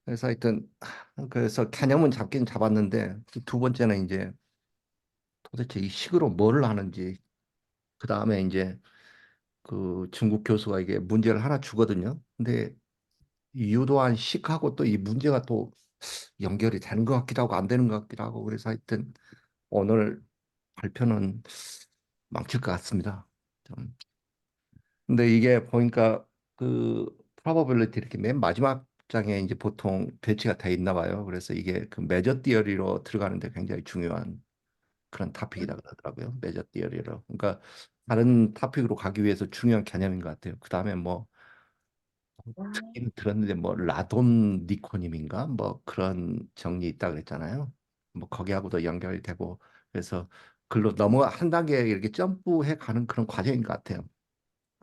그래서 하여튼 그래서 개념은 잡긴 잡았는데 두 번째는 이제 도대체 이 식으로 뭐를 하는지 그 다음에 이제 그 중국 교수가 이게 문제를 하나 주거든요. 근데 유도한 식하고 또 이 문제가 또 연결이 되는 것 같기도 하고 안 되는 것 같기도 하고 그래서 하여튼 오늘 발표는 망칠 것 같습니다. 좀. 근데 이게 보니까 그 probability 이렇게 맨 마지막 장에 이제 보통 배치가 돼 있나 봐요. 그래서 이게 그 메저 디어리로 들어가는데 굉장히 중요한 그런 토픽이다 그러더라고요. 메저 디어리로. 그러니까 다른 토픽으로 가기 위해서 중요한 개념인 것 같아요. 그 다음에 뭐 듣긴 들었는데 뭐 라돈 니코님인가 뭐 그런 정리 있다 그랬잖아요. 뭐 거기하고도 연결이 되고 그래서 글로 넘어 한 단계 이렇게 점프해 가는 그런 과정인 것 같아요.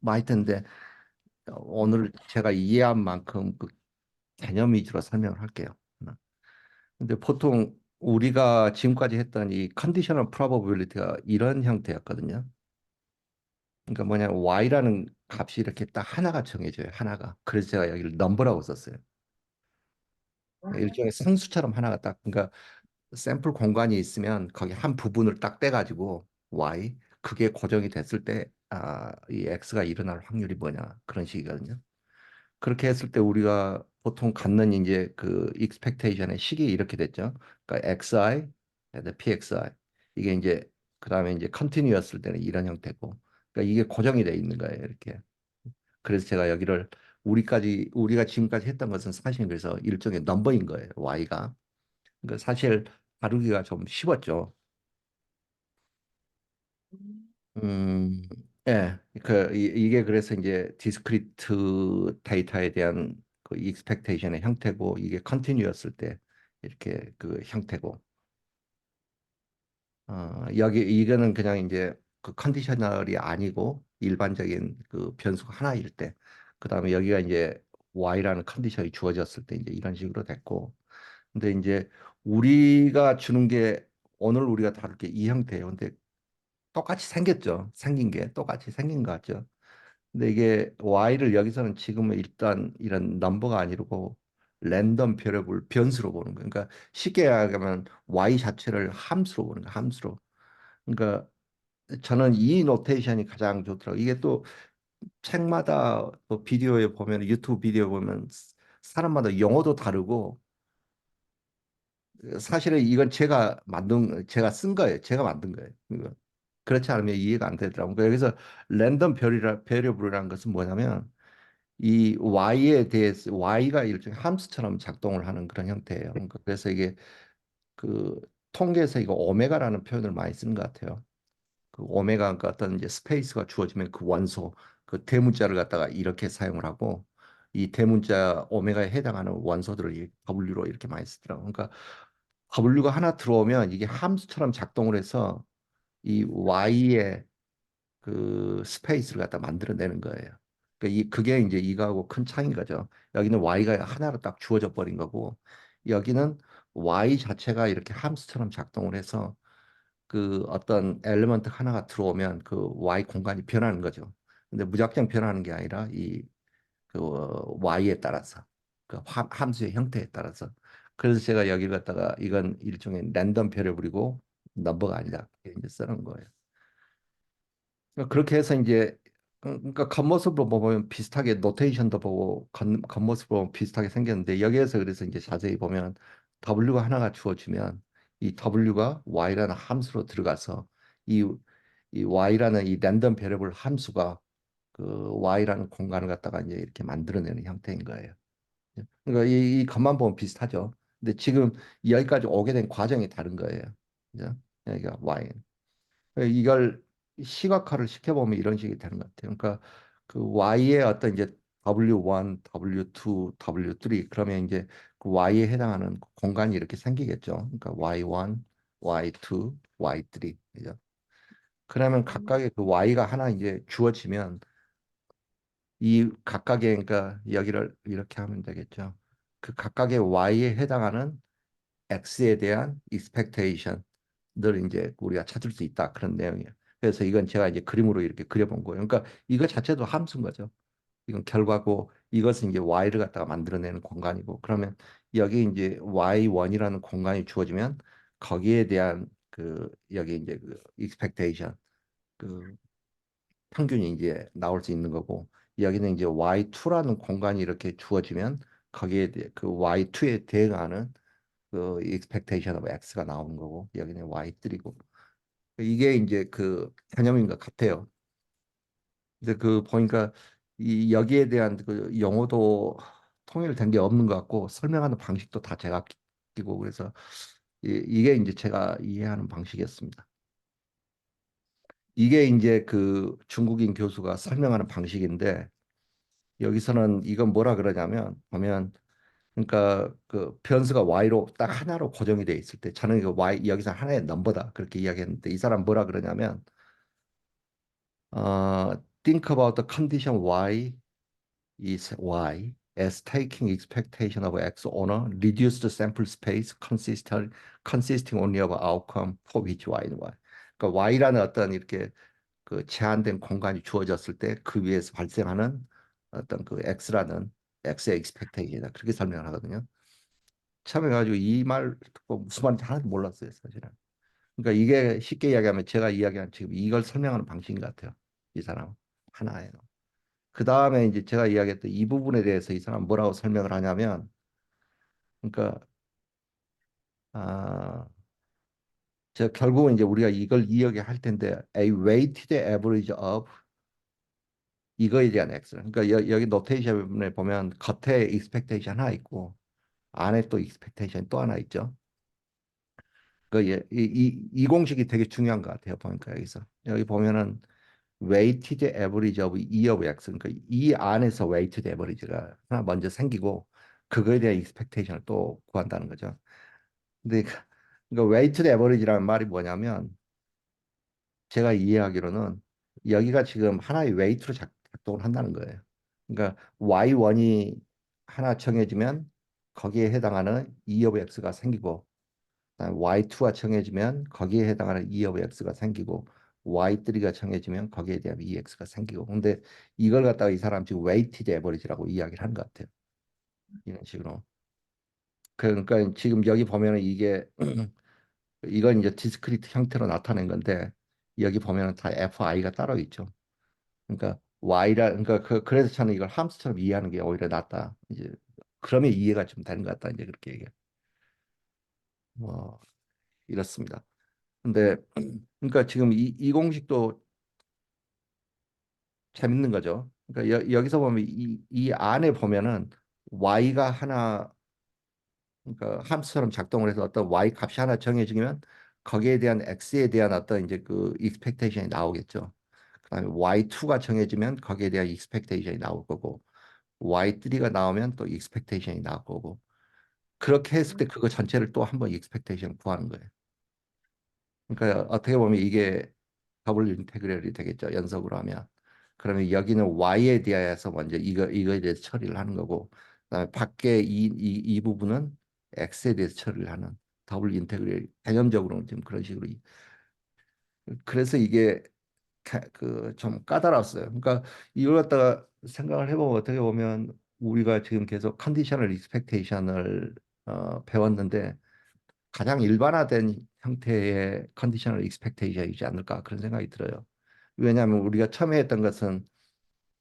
뭐 하여튼데 오늘 제가 이해한 만큼 그 개념 위주로 설명을 할게요. 근데 보통 우리가 지금까지 했던 이 컨디셔널 프로버빌리티가 이런 형태였거든요. 그러니까 뭐냐 y라는 값이 이렇게 딱 하나가 정해져요. 하나가. 그래서 제가 여기를 넘버라고 썼어요. 일종의 상수처럼 하나가 딱 그러니까 샘플 공간이 있으면 거기 한 부분을 딱 떼가지고 y 그게 고정이 됐을 때 이 x가 일어날 확률이 뭐냐 그런 식이거든요. 그렇게 했을 때 우리가 보통 갖는 이제 그 expectation의 식이 이렇게 됐죠. 그러니까 xi, pxi 이게 이제 그다음에 이제 continuous일 때는 이런 형태고, 그러니까 이게 고정이 돼 있는 거예요. 이렇게. 그래서 제가 여기를 우리가 지금까지 했던 것은 사실 그래서 일종의 넘버인 거예요. y가. 그러니까 사실 다루기가 좀 쉬웠죠. 음, 예, 이게 그래서 이제 디스크리트 데이터에 대한 그 익스펙테이션의 형태고 이게 컨티뉴였을 때 이렇게 그 형태고 여기 이거는 그냥 이제 그 컨디셔널이 아니고 일반적인 그 변수가 하나일 때 그다음에 여기가 이제 y라는 컨디션이 주어졌을 때 이제 이런 식으로 됐고 근데 이제 우리가 주는 게 오늘 우리가 다룰 게 이 형태예요. 근데 똑같이 생겼죠. 생긴 게 똑같이 생긴 것 같죠. 근데 이게 y를 여기서는 지금은 일단 이런 넘버가 아니고 랜덤 별을 변수로 보는 거예요. 그러니까 쉽게 말하면 y 자체를 함수로 보는 거예요. 함수로. 그러니까 저는 이 노테이션이 가장 좋더라고요. 이게 또 책마다 또 비디오에 보면 유튜브 비디오 보면 사람마다 용어도 다르고 사실은 이건 제가 쓴 거예요. 제가 만든 거예요. 그렇지 않으면 이해가 안 되더라고요. 그러니까 여기서 랜덤 베리어블이라는 것은 뭐냐면 이 y에 대해서 y가 일종의 함수처럼 작동을 하는 그런 형태예요. 그러니까 그래서 이게 그 통계에서 이거 오메가라는 표현을 많이 쓰는 것 같아요. 그 오메가 그 어떤 이제 스페이스가 주어지면 그 원소 그 대문자를 갖다가 이렇게 사용을 하고 이 대문자 오메가에 해당하는 원소들을 이 W로 이렇게 많이 쓰더라고요. 그러니까 W가 하나 들어오면 이게 함수처럼 작동을 해서 이 Y의 그 스페이스를 갖다 만들어내는 거예요. 그러니까 그게 이제 이거하고 큰 차이인 거죠. 여기는 Y가 하나로 딱 주어져 버린 거고 여기는 Y 자체가 이렇게 함수처럼 작동을 해서 그 어떤 엘리먼트 하나가 들어오면 그 Y 공간이 변하는 거죠. 근데 무작정 변하는 게 아니라 이 그 Y에 따라서 그 함수의 형태에 따라서 그래서 제가 여기를 갖다가 이건 일종의 랜덤 베리어블이고 넘버가 아니다 이렇게 이제 쓰는 거예요. 그러니까 그렇게 해서 이제 그러니까 겉모습으로 보면 비슷하게 노테이션도 보고 겉모습으로 보면 비슷하게 생겼는데 여기에서 그래서 이제 자세히 보면 W가 하나가 주어지면 이 W가 Y라는 함수로 들어가서 이, 이 Y라는 이 랜덤 베리어블 함수가 그 Y라는 공간을 갖다가 이제 이렇게 만들어내는 형태인 거예요. 그러니까 이 겉만 보면 비슷하죠. 근데 지금 여기까지 오게 된 과정이 다른 거예요. 그죠? 여기가 Y. 이걸 시각화를 시켜보면 이런 식이 되는 것 같아요. 그러니까 그 Y의 어떤 이제 W1, W2, W3 그러면 이제 그 Y에 해당하는 공간이 이렇게 생기겠죠. 그러니까 Y1, Y2, Y3. 그죠? 그러면 각각의 그 Y가 하나 이제 주어지면 이 각각의 그러니까 여기를 이렇게 하면 되겠죠. 그 각각의 Y에 해당하는 X에 대한 expectation을 이제 우리가 찾을 수 있다 그런 내용이에요. 그래서 이건 제가 이제 그림으로 이렇게 그려본 거예요. 그러니까 이거 자체도 함수인 거죠. 이건 결과고 이것은 이제 y를 갖다가 만들어내는 공간이고 그러면 여기 이제 y1이라는 공간이 주어지면 거기에 대한 그 여기 이제 그 expectation 그 평균이 이제 나올 수 있는 거고 여기는 이제 y2라는 공간이 이렇게 주어지면 거기에 대해 그 y2에 대응하는 그 expectation of x가 나오는 거고 여기는 y3고 이게 이제 그 개념인 것 같아요. 근데 그 보니까 이 여기에 대한 그 용어도 통일된 게 없는 것 같고 설명하는 방식도 다 제가 끼고 그래서 이게 이제 제가 이해하는 방식이었습니다. 이게 이제 그 중국인 교수가 설명하는 방식인데 여기서는 이건 뭐라 그러냐면 보면 그러니까 그 변수가 y로 딱 하나로 고정이 돼 있을 때 저는 그 y 여기서 하나의 넘버다 그렇게 이야기했는데 이 사람 뭐라 그러냐면 think about the condition y is y as taking expectation of x on a reduced sample space consisting only of outcome for which y is y. 그러니까 y라는 어떤 이렇게 그 제한된 공간이 주어졌을 때 그 위에서 발생하는 어떤 그 x라는 x의 expectation이다. 그렇게 설명을 하거든요. 처음에 가지고 이 말 듣고 무슨 말인지 하나도 몰랐어요, 사실은. 그러니까 이게 쉽게 이야기하면 제가 이야기한 지금 이걸 설명하는 방식인 것 같아요. 이 사람 하나예요. 그 다음에 이제 제가 이야기했던 이 부분에 대해서 이 사람 뭐라고 설명을 하냐면, 그러니까 아, 저 결국은 이제 우리가 이걸 이야기할 텐데, a weighted average of 이거에 대한 x. 그러니까 여기 노테이션에 보면 겉에 expectation 하나 있고 안에 또 expectation 또 하나 있죠. 그 이 공식이 되게 중요한 것 같아요. 보니까 여기서 여기 보면은 weighted average of E of x 그러니까 이 안에서 weighted average가 하나 먼저 생기고 그거에 대한 expectation을 또 구한다는 거죠. 근데 그러니까 weighted average라는 말이 뭐냐면 제가 이해하기로는 여기가 지금 하나의 weight로 작동을 한다는 거예요. 그러니까 y1이 하나 정해지면 거기에 해당하는 E of x가 생기고 그다음에 y2가 정해지면 거기에 해당하는 E of x가 생기고 y3가 정해지면 거기에 대한 EX가 생기고 근데 이걸 갖다가 이 사람 지금 weighted average라고 이야기를 하는 것 같아요. 이런 식으로. 그러니까 지금 여기 보면은 이게 이건 이제 디스크리트 형태로 나타낸 건데 여기 보면은 다 FI가 따로 있죠. 그러니까 그러니까 그래서 저는 이걸 함수처럼 이해하는 게 오히려 낫다. 이제 그러면 이해가 좀 되는 것 같다. 이제 그렇게 얘기해. 뭐 이렇습니다. 근데 그러니까 지금 이 공식도 재밌는 거죠. 그러니까 여기서 보면 이 안에 보면은 y가 하나 그러니까 함수처럼 작동을 해서 어떤 y 값이 하나 정해지면 거기에 대한 x에 대한 어떤 이제 그 expectation이 나오겠죠. 그다음에 y2가 정해지면 거기에 대한 expectation이 나올 거고 y3가 나오면 또 expectation이 나올 거고 그렇게 했을 때 그거 전체를 또 한번 expectation 구하는 거예요. 그러니까 어떻게 보면 이게 더블 인테그럴이 되겠죠. 연속으로 하면. 그러면 여기는 y에 대해서 먼저 이거에 대해서 처리를 하는 거고 그다음에 밖에 이 부분은 x에 대해서 처리를 하는 더블 인테그럴 개념적으로는 지금 그런 식으로 그래서 이게 그 좀 까다로웠어요. 그러니까 이걸 갖다가 생각을 해보면 어떻게 보면 우리가 지금 계속 컨디셔널 익스펙테이션을 배웠는데 가장 일반화된 형태의 컨디셔널 익스펙테이션이지 않을까 그런 생각이 들어요. 왜냐하면 우리가 처음에 했던 것은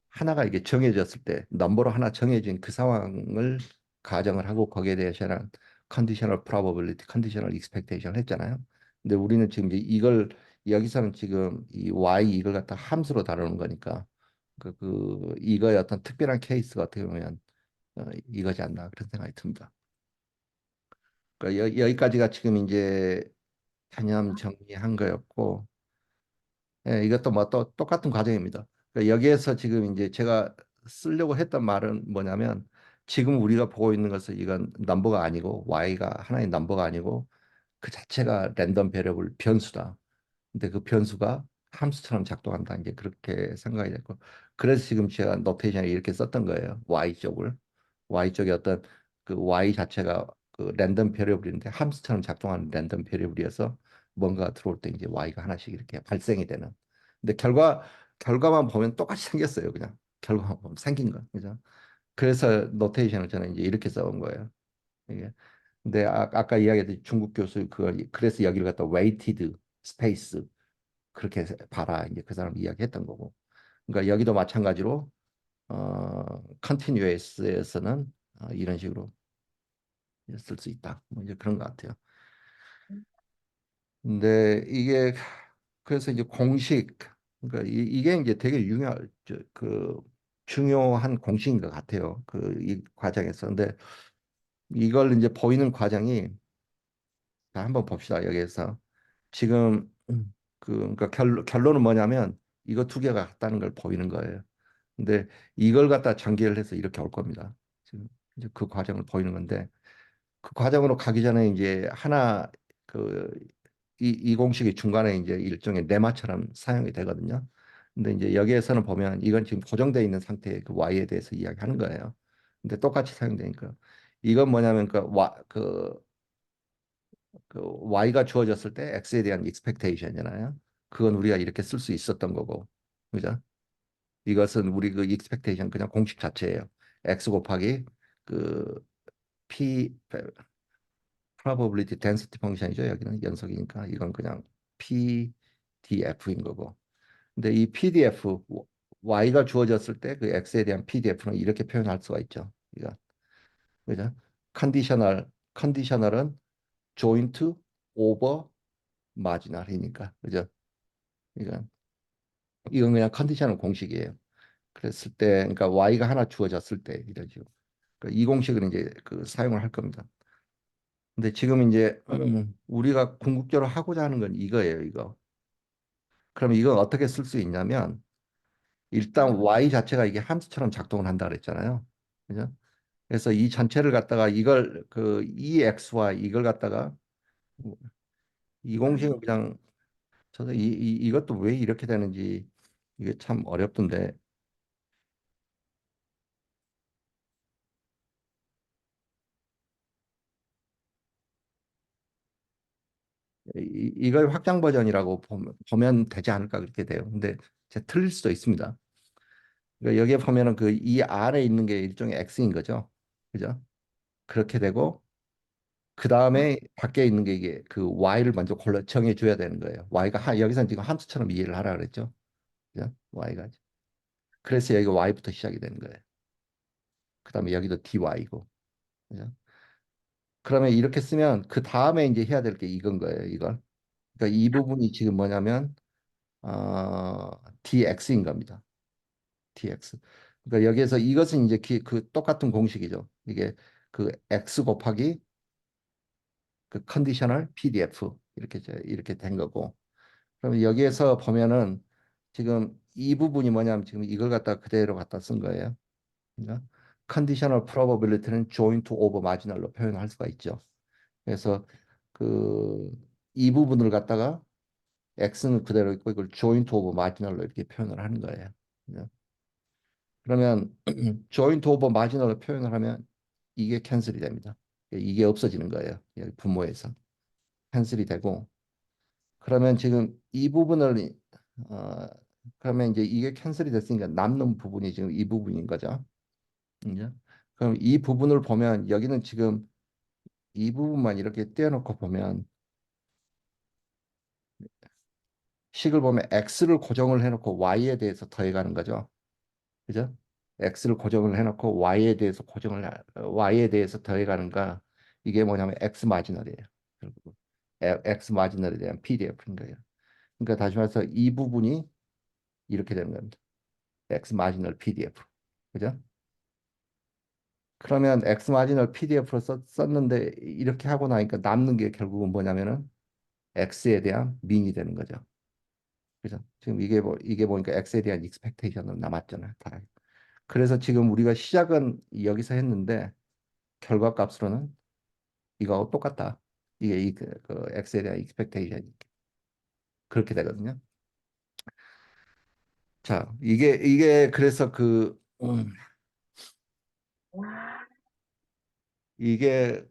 하나가 이게 정해졌을 때 넘버로 하나 정해진 그 상황을 가정을 하고 거기에 대해서는 컨디셔널 프로버빌리티, 컨디셔널 익스펙테이션을 했잖아요. 근데 우리는 지금 이제 이걸 여기서는 지금 이 y 이걸 갖다 함수로 다루는 거니까 이거의 어떤 특별한 케이스가 어떻게 보면 이거지 않나 그런 생각이 듭니다. 그러니까 여기까지가 지금 이제 개념 정리한 거였고 예, 이것도 뭐 또 똑같은 과정입니다. 그러니까 여기에서 지금 이제 제가 쓰려고 했던 말은 뭐냐면 지금 우리가 보고 있는 것은 이건 넘버가 아니고 y가 하나의 넘버가 아니고 그 자체가 랜덤 베리어블 변수다. 근데 그 변수가 함수처럼 작동한다. 이제 그렇게 생각이 됐고 그래서 지금 제가 노테이션을 이렇게 썼던 거예요. y 쪽을 y 쪽에 어떤 그 y 자체가 그 랜덤 베리어블인데 함수처럼 작동하는 랜덤 베리어블이어서 뭔가 들어올 때 이제 y가 하나씩 이렇게 발생이 되는. 근데 결과만 보면 똑같이 생겼어요, 그냥. 결국 생긴 거, 그죠? 그래서 노테이션을 저는 이제 이렇게 써온 거예요. 이게. 근데 아까 이야기했듯이 중국 교수 그걸 그래서 여기를 갖다 weighted space 그렇게 봐라 이제 그 사람 이야기했던 거고. 그러니까 여기도 마찬가지로 continuous에서는 이런 식으로 쓸 수 있다. 뭐 이제 그런 것 같아요. 근데 이게 그래서 이제 공식 그러니까 이게 이제 되게 중요한 공식인 것 같아요. 그 이 과정에서. 근데 이걸 이제 보이는 과정이 자, 한번 봅시다. 여기에서 지금 그러니까 결론은 뭐냐면 이거 두 개가 같다는 걸 보이는 거예요. 근데 이걸 갖다 전개를 해서 이렇게 올 겁니다. 지금 이제 그 과정을 보이는 건데 그 과정으로 가기 전에 이제 하나 그 이 공식이 중간에 이제 일종의 레마처럼 사용이 되거든요. 근데 이제 여기에서는 보면 이건 지금 고정되어 있는 상태의 그 y에 대해서 이야기하는 거예요. 근데 똑같이 사용되니까 이건 뭐냐면 그 y가 주어졌을 때 x에 대한 expectation이잖아요. 그건 우리가 이렇게 쓸 수 있었던 거고, 그죠? 이것은 우리 그 expectation 그냥 공식 자체예요. x 곱하기 그 p probability density 펑션이죠. 여기는 연속이니까 이건 그냥 PDF인 거고. 근데 이 PDF y가 주어졌을 때 그 x에 대한 PDF는 이렇게 표현할 수가 있죠. 이거 그죠? 컨디셔널은 joint over marginal이니까 그죠? 이건 이건 그냥 컨디셔널 공식이에요. 그랬을 때 그러니까 y가 하나 주어졌을 때 이런 식으로. 그러니까 이 공식을 이제 그 사용을 할 겁니다. 근데 지금 이제 우리가 궁극적으로 하고자 하는 건 이거예요, 이거. 그럼 이건 어떻게 쓸 수 있냐면 일단 y 자체가 이게 함수처럼 작동을 한다 그랬잖아요. 그죠? 그래서 이 전체를 갖다가 이걸 그 EX와 이걸 갖다가 이 공식은 그냥 저도 이것도 왜 이렇게 되는지 이게 참 어렵던데 이걸 확장 버전이라고 보면 되지 않을까 그렇게 돼요. 근데 제가 틀릴 수도 있습니다. 그러니까 여기에 보면은 그 이 안에 있는 게 일종의 X인 거죠. 그죠? 그렇게 되고 그 다음에 밖에 있는 게 이게 그 y를 먼저 골라 정해 줘야 되는 거예요. y가 여기서는 지금 함수처럼 이해를 하라 그랬죠. 그죠? y가 그래서 여기가 y부터 시작이 되는 거예요. 그 다음에 여기도 dy고 그죠? 그러면 이렇게 쓰면 그 다음에 이제 해야 될 게 이건 거예요. 이걸. 그러니까 이 부분이 지금 뭐냐면 dx인 겁니다. dx. 그러니까 여기에서 이것은 이제 그 똑같은 공식이죠. 이게 그 x 곱하기 그 컨디셔널 PDF 이렇게 된 거고. 그러면 여기에서 보면은 지금 이 부분이 뭐냐면 지금 이걸 갖다 그대로 갖다 쓴 거예요. 그러니까 컨디셔널 프로버빌리티는 joint over marginal로 표현할 수가 있죠. 그래서 그 이 부분을 갖다가 x는 그대로 있고 이걸 joint over marginal로 이렇게 표현을 하는 거예요. 그죠? 그러면 joint over marginal로 표현을 하면 이게 캔슬이 됩니다. 이게 없어지는 거예요. 여기 분모에서 캔슬이 되고 그러면 지금 이 부분을 어, 그러면 이제 이게 캔슬이 됐으니까 남는 부분이 지금 이 부분인 거죠. 이제 그럼 이 부분을 보면 여기는 지금 이 부분만 이렇게 떼어놓고 보면 식을 보면 x를 고정을 해놓고 y에 대해서 더해가는 거죠. 그죠? x를 고정을 해놓고 y에 대해서 더해가는가 이게 뭐냐면 x 마지널이에요. 결국 x 마지널에 대한 PDF인 거예요. 그러니까 다시 말해서 이 부분이 이렇게 되는 겁니다. X 마지널 PDF. 그죠? 그러면 X 마지널 PDF로 썼는데 이렇게 하고 나니까 남는 게 결국은 뭐냐면은 X에 대한 민이 되는 거죠. 그죠? 지금 이게 보니까 X에 대한 익스펙테이션은 남았잖아요. 다. 그래서 지금 우리가 시작은 여기서 했는데 결과값으로는 이거하고 똑같다. 이게 그 X에 대한 익스펙테이션이 그렇게 되거든요. 자, 이게 그래서 이게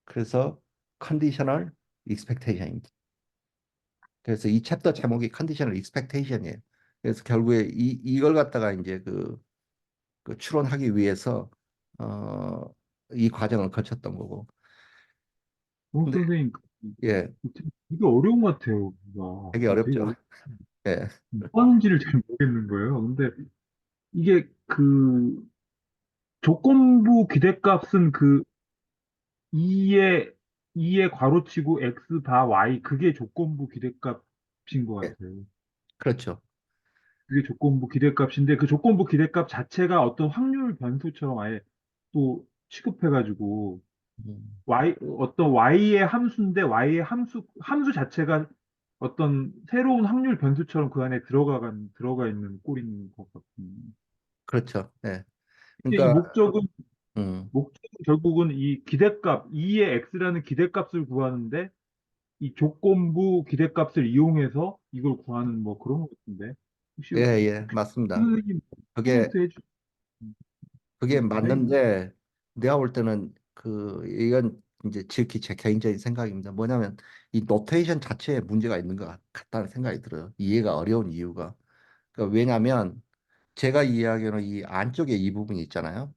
그래서 컨디셔널 익스펙테이션입니다. 그래서 이 챕터 제목이 컨디셔널 익스펙테이션이에요. 그래서 결국에 이걸 갖다가 이제 그 추론하기 위해서 어, 이 과정을 거쳤던 거고. 근데 선생님, 예, 되게 어려운 것 같아요. 그거. 되게 되게 어렵죠. 예, 뭐 하는지를 잘 모르겠는 거예요. 근데 이게 그 조건부 기대값은 그 2에 2에 괄호치고 x 바 y 그게 조건부 기대값인 것 예, 같아요. 그렇죠. 그게 조건부 기대값인데 그 조건부 기대값 자체가 어떤 확률 변수처럼 아예 또 취급해가지고 음, 어떤 y의 함수인데 y의 함수 자체가 어떤 새로운 확률 변수처럼 그 안에 들어가 있는 꼴인 것 같군요. 그렇죠. 예, 이게 이 그러니까 음, 목적은 결국은 이 기대값 2의 x라는 기대값을 구하는데 이 조건부 기대값을 이용해서 이걸 구하는 뭐 그런 것 같은데 혹시 예, 예, 맞습니다. 선생님 그게 코멘트 해주 그게 자세히. 맞는데 내가 볼 때는 이건 이제 지극히 제 개인적인 생각입니다. 뭐냐면 이 노테이션 자체에 문제가 있는 것 같다는 생각이 들어요. 이해가 어려운 이유가. 그러니까 왜냐하면 제가 이해하기로는 이 안쪽에 이 부분이 있잖아요.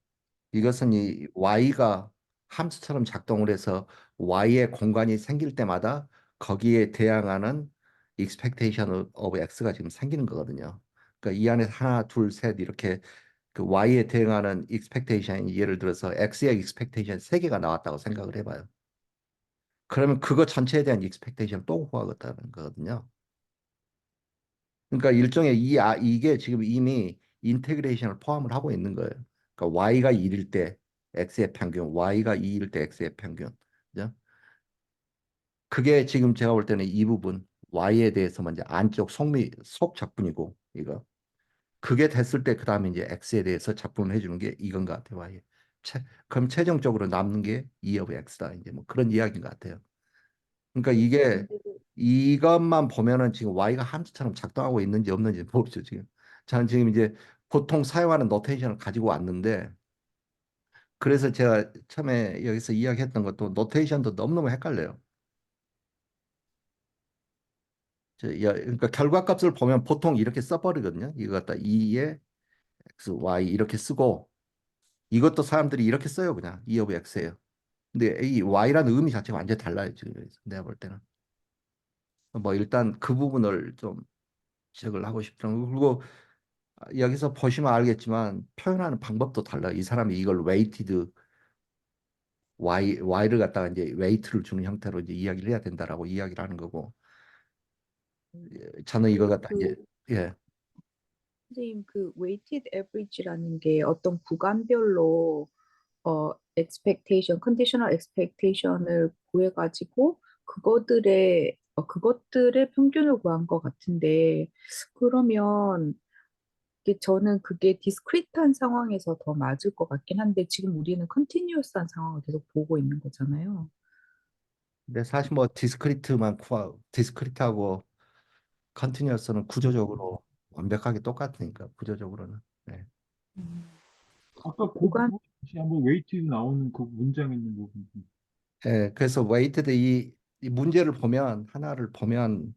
이것은 이 y가 함수처럼 작동을 해서 y의 공간이 생길 때마다 거기에 대항하는 expectation of x가 지금 생기는 거거든요. 그러니까 이 안에 하나, 둘, 셋 이렇게 그 y에 대응하는 expectation이 예를 들어서 x의 expectation 세 개가 나왔다고 생각을 해봐요. 그러면 그거 전체에 대한 expectation 또 구하겠다는 거거든요. 그러니까 일종의 이게 지금 이미 인테그레이션을 포함을 하고 있는 거예요. 그러니까 y가 1일 때 x의 평균, y가 2일 때 x의 평균. 그죠? 그게 지금 제가 볼 때는 이 부분 y에 대해서만 이제 안쪽 속 적분이고 이거. 그게 됐을 때 그다음에 이제 x에 대해서 작분을 해주는 게 이건 것 같아요. y. 그럼 최종적으로 남는 게 2of x다. 이제 뭐 그런 이야기인 것 같아요. 그러니까 이게 근데 이것만 보면은 지금 y가 함수처럼 작동하고 있는지 없는지 모르죠 지금. 저는 지금 이제 보통 사용하는 노테이션을 가지고 왔는데 그래서 제가 처음에 여기서 이야기했던 것도 노테이션도 너무너무 헷갈려요. 그러니까 결과값을 보면 보통 이렇게 써버리거든요. 이거 갖다 2에 x, y 이렇게 쓰고 이것도 사람들이 이렇게 써요. 그냥 2 of x예요. 근데 이 y라는 의미 자체가 완전히 달라요. 지금 내가 볼 때는. 뭐 일단 그 부분을 좀 지적을 하고 싶더라고요. 그리고 여기서 보시면 알겠지만 표현하는 방법도 달라요. 이 사람이 이걸 웨이티드 y를 갖다가 이제 웨이트를 주는 형태로 이제 이야기를 해야 된다라고 이야기를 하는 거고 저는 이걸 그, 갖다 이제 그, 예, 선생님, 그 weighted average라는 게 어떤 구간별로 expectation, conditional expectation을 구해가지고 그것들의 평균을 구한 것 같은데 그러면 저는 그게 디스크리트한 상황에서 더 맞을 것 같긴 한데 지금 우리는 컨티뉴어스한 상황을 계속 보고 있는 거잖아요. 근데 사실 뭐 디스크리트하고 컨티뉴어스는 구조적으로 완벽하게 똑같으니까 구조적으로는 네. 음, 아까 그 구간 부분 다시 한번 웨이트 나오는 그 문장에 있는 부분. 예, 그래서 웨이트드 이 문제를 보면 하나를 보면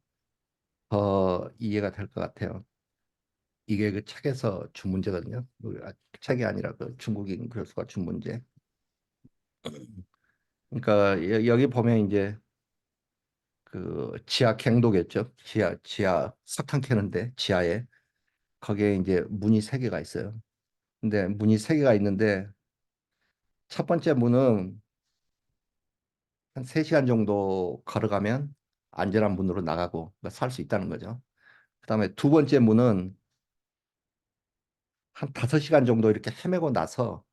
더 이해가 될 것 같아요. 이게 그 책에서 준 문제거든요. 책이 아니라 그 중국인 교수가 준 문제. 그러니까 여기 보면 이제 그 지하 갱도겠죠. 지하 석탄 캐는데 지하에 거기에 이제 문이 세 개가 있어요. 근데 문이 세 개가 있는데 첫 번째 문은 한 3시간 정도 걸어가면 안전한 문으로 나가고 살 수 있다는 거죠. 그다음에 두 번째 문은 한 5시간 정도 이렇게 헤매고 나서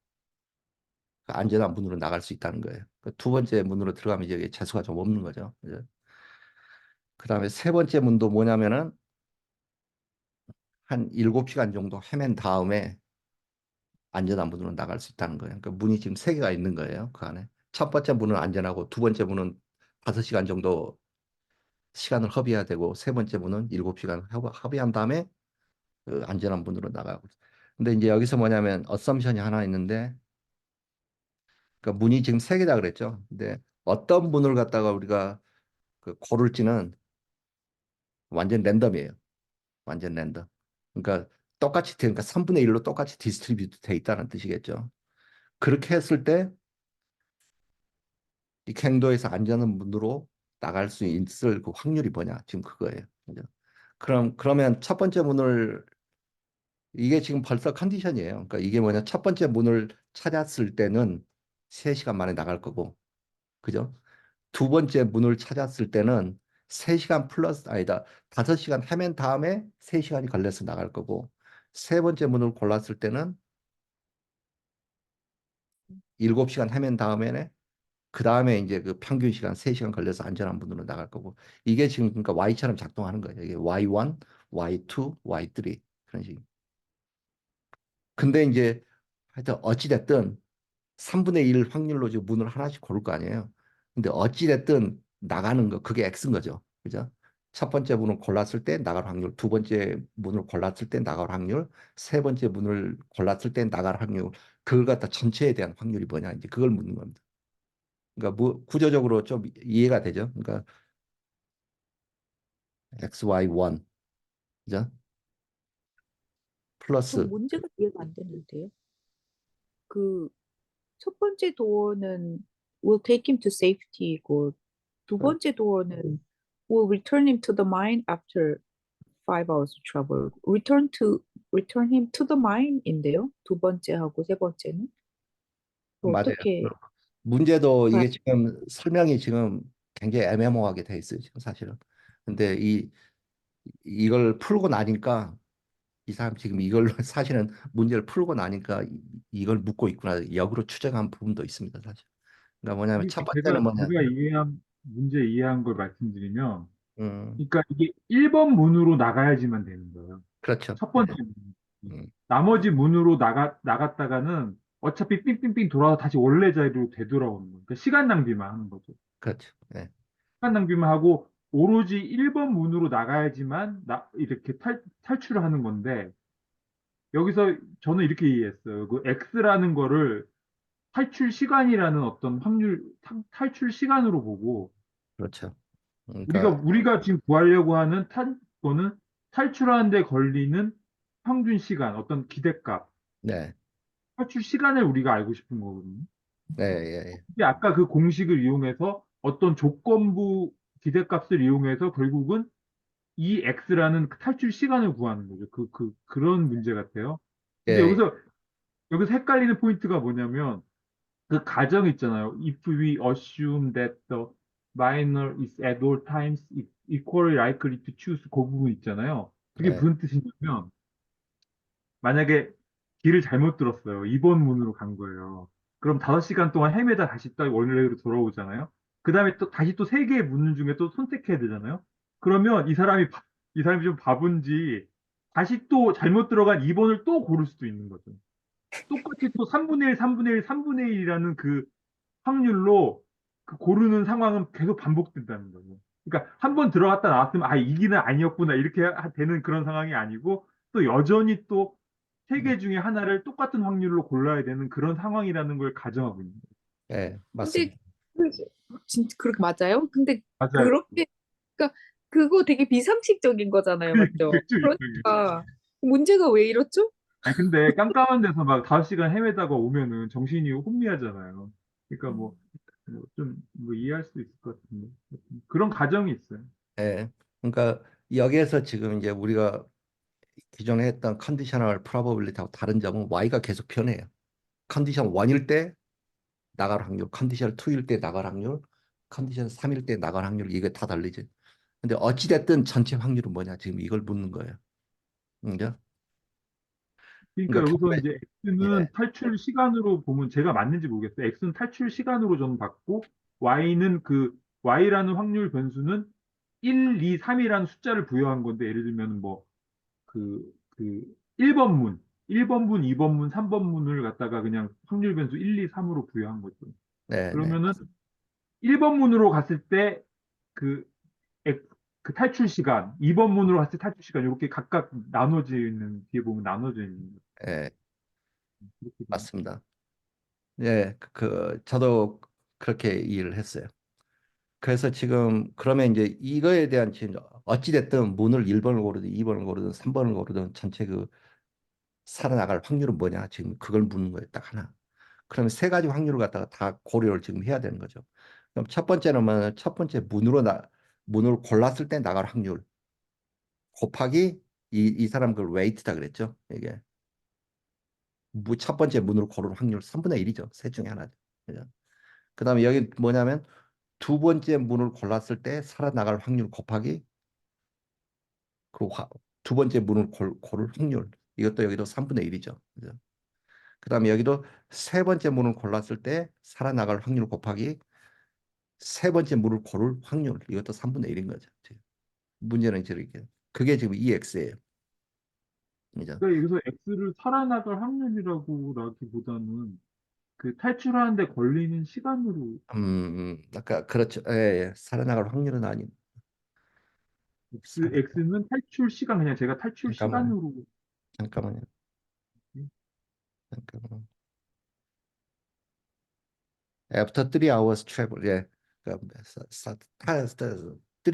그 안전한 문으로 나갈 수 있다는 거예요. 그두 번째 문으로 들어가면 이제 재수가 좀 없는 거죠. 그다음에 세 번째 문도 뭐냐면은 한 7시간 정도 헤맨 다음에 안전한 문으로 나갈 수 있다는 거예요. 그러니까 문이 지금 세 개가 있는 거예요. 그 안에. 첫 번째 문은 안전하고 두 번째 문은 5시간 정도 시간을 허비해야 되고 세 번째 문은 7시간 허비한 다음에 그 안전한 문으로 나가고. 근데 이제 여기서 뭐냐면 어썸션이 하나 있는데 그러니까 문이 지금 세 개다 그랬죠. 근데 어떤 문을 갖다가 우리가 그 고를지는 완전 랜덤이에요. 완전 랜덤. 그러니까 똑같이 그러니까 3분의 1로 똑같이 디스트리뷰트 돼 있다는 뜻이겠죠. 그렇게 했을 때 이 갱도에서 안전한 문으로 나갈 수 있을 그 확률이 뭐냐? 지금 그거예요. 그죠? 그러면 첫 번째 문을 이게 지금 벌써 컨디션이에요. 그러니까 이게 뭐냐? 첫 번째 문을 찾았을 때는 3시간 만에 나갈 거고, 그죠? 두 번째 문을 찾았을 때는 3시간 플러스 아니다. 5시간 헤맨 다음에 3시간이 걸려서 나갈 거고, 세 번째 문을 골랐을 때는 7시간 헤맨 다음에 그 다음에 이제 그 평균 시간 3시간 걸려서 안전한 문으로 나갈 거고 이게 지금 그러니까 Y처럼 작동하는 거예요. 이게 Y1, Y2, Y3 그런 식. 근데 이제 하여튼 어찌 됐든 3분의 1 확률로 지금 문을 하나씩 고를 거 아니에요. 근데 어찌 됐든 나가는 거 그게 X인 거죠. 그죠? 첫 번째 문을 골랐을 때 나갈 확률, 두 번째 문을 골랐을 때 나갈 확률, 세 번째 문을 골랐을 때 나갈 확률, 그걸 갖다 전체에 대한 확률이 뭐냐 이제 그걸 묻는 겁니다. 그러니까 뭐 구조적으로 좀 이해가 되죠. 그러니까 XY1 그죠? 저 플러스 문제가 이해가 안 되는데요. 그 첫 번째 도어는 will take him to safety이고 두 번째 도어는 will return him to the mine after 5 hours of travel. Return him to the mine인데요. 두 번째하고 세 번째는 맞아요. 어떻게 문제도 봐야 이게 지금 설명이 지금 굉장히 애매모호하게 돼 있어요. 지금 사실은. 근데 이걸 풀고 나니까 이 사람 지금 이걸 사실은 문제를 풀고 나니까 이걸 묻고 있구나. 역으로 추정한 부분도 있습니다. 사실. 그러니까 뭐냐면 첫 이게 번째는 뭐냐? 문제 이해한 걸 말씀드리면, 음, 그러니까 이게 1번 문으로 나가야지만 되는 거예요. 그렇죠. 첫 네, 번째 문. 음, 나머지 문으로 나갔다가는 어차피 삥삥삥 돌아서 다시 원래 자리로 되돌아오는 거예요. 그러니까 시간 낭비만 하는 거죠. 그렇죠. 네, 시간 낭비만 하고 오로지 1번 문으로 나가야지만 이렇게 탈출을 하는 건데 여기서 저는 이렇게 이해했어요. 그 X라는 거를 탈출 시간이라는 어떤 탈출 시간으로 보고 그렇죠. 우리가 그러니까 우리가 지금 구하려고 하는 거는 탈출하는 데 걸리는 평균 시간, 어떤 기대값, 네, 탈출 시간을 우리가 알고 싶은 거거든요. 네, 예, 예. 근데 아까 그 공식을 이용해서 어떤 조건부 기대값을 이용해서 결국은 이 X라는 탈출 시간을 구하는 거죠. 그런 문제 같아요. 근데 예, 여기서 헷갈리는 포인트가 뭐냐면, 그 가정 있잖아요. If we assume that the minor is at all times equally likely to choose 그 부분 있잖아요. 그게 네, 무슨 뜻이냐면, 만약에 길을 잘못 들었어요. 2번 문으로 간 거예요. 그럼 5시간 동안 헤매다 다시 또 원래로 돌아오잖아요. 그 다음에 또 다시 또 3개의 문 중에 또 선택해야 되잖아요. 그러면 이 사람이 좀 바본지 다시 또 잘못 들어간 2번을 또 고를 수도 있는 거죠. 똑같이 또 3분의 1, 3분의 1, 3분의 1이라는 그 확률로 그 고르는 상황은 계속 반복된다는 거죠. 그러니까 한 번 들어갔다 나왔으면 이 길은 아니었구나 이렇게 되는 그런 상황이 아니고 또 여전히 또 세 개 중에 하나를 똑같은 확률로 골라야 되는 그런 상황이라는 걸 가정하고 있는 거예요. 예, 근데 맞습니다. 진짜 그렇게 맞아요? 근데 맞아요. 그렇게 그러니까 그거 되게 비상식적인 거잖아요, 맞죠? 그렇죠. 그러니까 문제가 왜 이렇죠? 아니, 근데 깜깜한 데서 막 5시간 헤매다가 오면은 정신이 혼미하잖아요. 그러니까 뭐, 좀, 뭐 이해할 수 있을 것 같은데. 그런 가정이 있어요. 예, 그러니까 여기에서 지금 이제 우리가 기존에 했던 컨디셔널 프로버빌리티하고 다른 점은 Y가 계속 변해요. 컨디션 1일 때 나갈 확률, 컨디션 2일 때 나갈 확률, 컨디션 3일 때 나갈 확률 이게 다 다르지. 근데 어찌 됐든 전체 확률은 뭐냐 지금 이걸 묻는 거예요. 그죠? 그러니까 그러니까 여기서 경우에 이제 예, X는 탈출 시간으로 보면 제가 맞는지 모르겠어요. X는 탈출 시간으로 저는 봤고, Y는 Y라는 확률 변수는 1, 2, 3이라는 숫자를 부여한 건데, 예를 들면 뭐, 그 1번 문, 1번 문, 2번 문, 3번 문을 갖다가 그냥 확률 변수 1, 2, 3으로 부여한 거죠. 네, 네, 그러면은 1번 문으로 갔을 때 그, 그 탈출 시간, 2번 문으로 갔을 때 탈출 시간, 이렇게 각각 나눠져 있는, 뒤에 보면 나눠져 있는 거죠. 예, 그렇게 됩니다. 맞습니다. 예, 저도 그렇게 이해를 했어요. 그래서 지금 그러면 이제 이거에 대한 지금 어찌됐든 문을 1번을 고르든 2번을 고르든 3번을 고르든 전체 그 살아나갈 확률은 뭐냐? 지금 그걸 묻는 거예요. 딱 하나. 그러면 세 가지 확률을 갖다가 다 고려를 지금 해야 되는 거죠. 그럼 첫 번째는 뭐냐면 첫 번째 문을 골랐을 때 나갈 확률 곱하기 이 사람 그 웨이트다 그랬죠. 이게 첫 번째 문을 고를 확률 3분의 1이죠. 셋 중에 하나죠. 그죠? 그다음에 여기 뭐냐면 두 번째 문을 골랐을 때 살아나갈 확률 곱하기 그 두 번째 문을 고를 확률 이것도 여기도 3분의 1이죠. 그죠? 그다음에 여기도 세 번째 문을 골랐을 때 살아나갈 확률 곱하기 세 번째 문을 고를 확률 이것도 3분의 1인 거죠. 문제는 이렇게 그게 지금 EX예요. 그죠? 그러니까 여기서 X를 살아나갈 확률이라고라기보다는 그 탈출하는데 걸리는 시간으로 아까 그렇죠. 예, 예. 살아나갈 확률은 아닌. X는 탈출 시간 그냥 제가 탈출 잠깐만요. 시간으로 잠깐만요. 잠깐만. After 3 hours travel. 예. 그러니까 3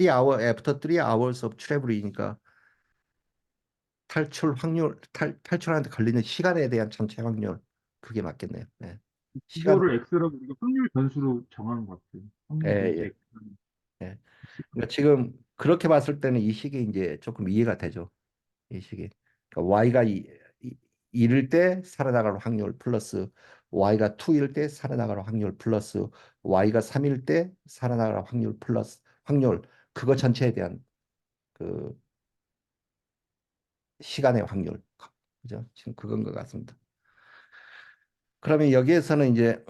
hour after 3 hours of travel이니까 탈출 확률 탈출하는데 걸리는 시간에 대한 전체 확률 그게 맞겠네요. 예. 시간 그거를 X라고 우리가 확률 변수로 정하는 것 같아요. 예, 확률 변수 예. X. 예. 그러니까 지금 그렇게 봤을 때는 이 식이 이제 조금 이해가 되죠. 이 식이. 그러니까 Y가 1일 때 살아나갈 확률 플러스 Y가 2일 때 살아나갈 확률 플러스 Y가 3일 때 살아나갈 확률 플러스 확률 그거 전체에 대한 그 시간의 확률. 그죠? 지금 그건 것 같습니다. 그러면 여기에서는 이제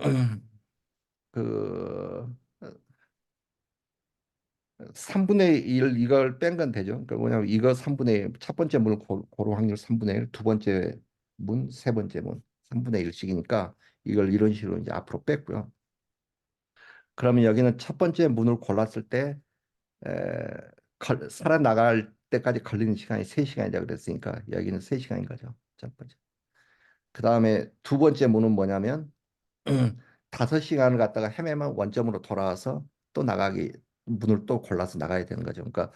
그 3분의 1 이걸 뺀 건 되죠. 그러니까 뭐냐면 이거 3분의 1, 첫 번째 문을 고를 확률 3분의 1, 두 번째 문, 세 번째 문 3분의 1씩이니까 이걸 이런 식으로 이제 앞으로 뺐고요. 그러면 여기는 첫 번째 문을 골랐을 때 살아나갈 때까지 걸리는 시간이 3시간이라 그랬으니까 여기는 3시간인 거죠. 첫 번째. 그 다음에 두 번째 문은 뭐냐면 5시간을 갖다가 헤매면 원점으로 돌아와서 또 나가기 문을 또 골라서 나가야 되는 거죠. 그러니까